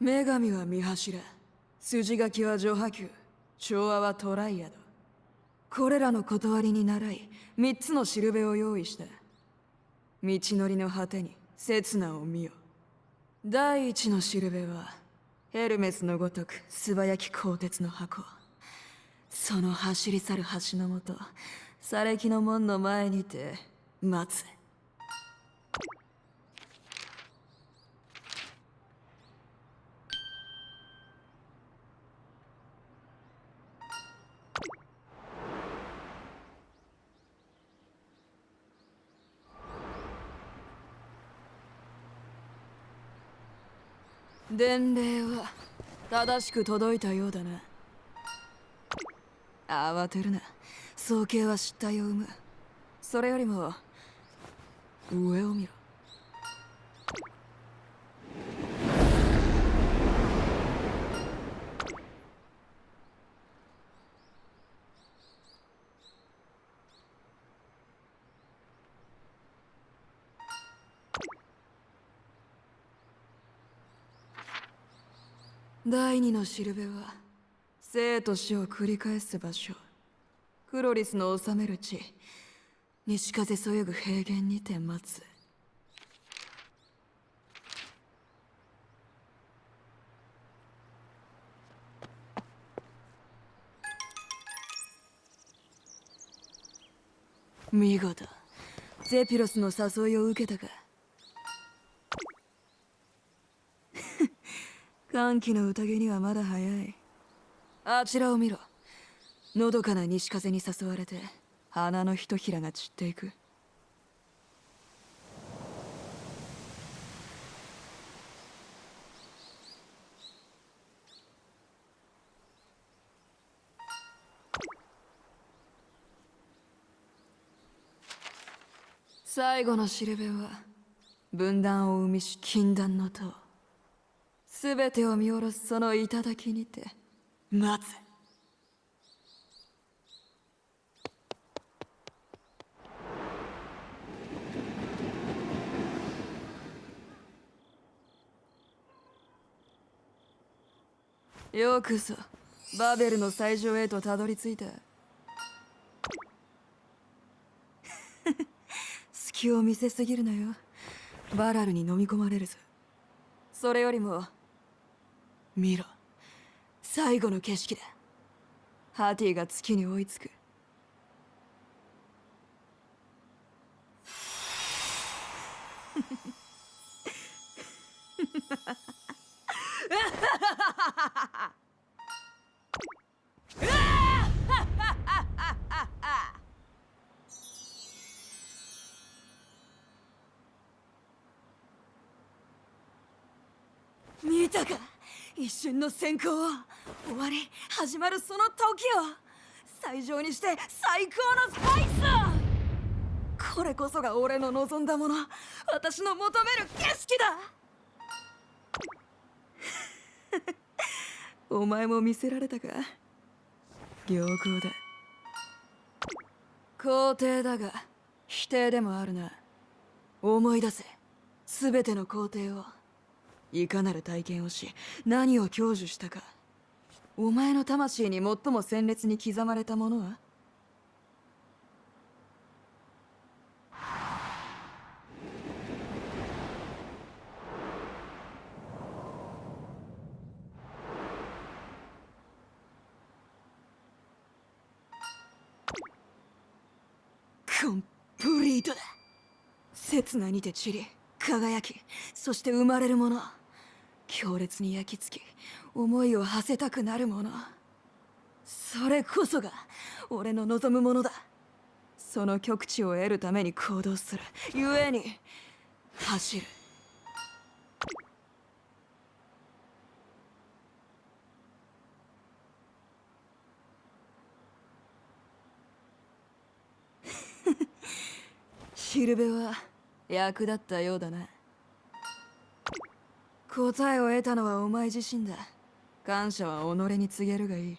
女神は見柱、筋書きは序波球、調和はトライアド。これらの断りに倣い、3つのしるべを用意した。道のりの果てに刹那を見よ。第一のしるべは、ヘルメスのごとく素早き鋼鉄の箱。その走り去る橋のもと、砂礫の門の前にて待つ。伝令は正しく届いたようだな。慌てるな。早計は失態を生む。それよりも上を見ろ。第二のしるべは生と死を繰り返す場所。クロリスの治める地、西風そよぐ平原にて待つ。見事ゼピロスの誘いを受けたか。歓喜の宴にはまだ早い。あちらを見ろ。のどかな西風に誘われて花のひとひらが散っていく。最後のしるべは分断を生みし禁断の塔。すべてを見下ろすその頂にて待つ。よくぞバベルの最上へとたどり着いた。隙を見せすぎるなよ。バラルに飲み込まれるぞ。それよりも見ろ、最後の景色だ。ハティが月に追いつく。見たか、一瞬の閃光を。終わり始まるその時を最上にして最高のスパイスを。これこそが俺の望んだもの、私の求める景色だ。お前も見せられたか。良好だ。肯定だが否定でもあるな。思い出せ、全ての工程を。いかなる体験をし何を享受したか。お前の魂に最も鮮烈に刻まれたものは。コンプリートだ。刹那にて散り輝き、そして生まれるもの。強烈に焼き付き思いを馳せたくなるもの。それこそが俺の望むものだ。その極致を得るために行動するゆえに走る。しるべは役立ったようだな。答えを得たのはお前自身だ。感謝は己に告げるがいい。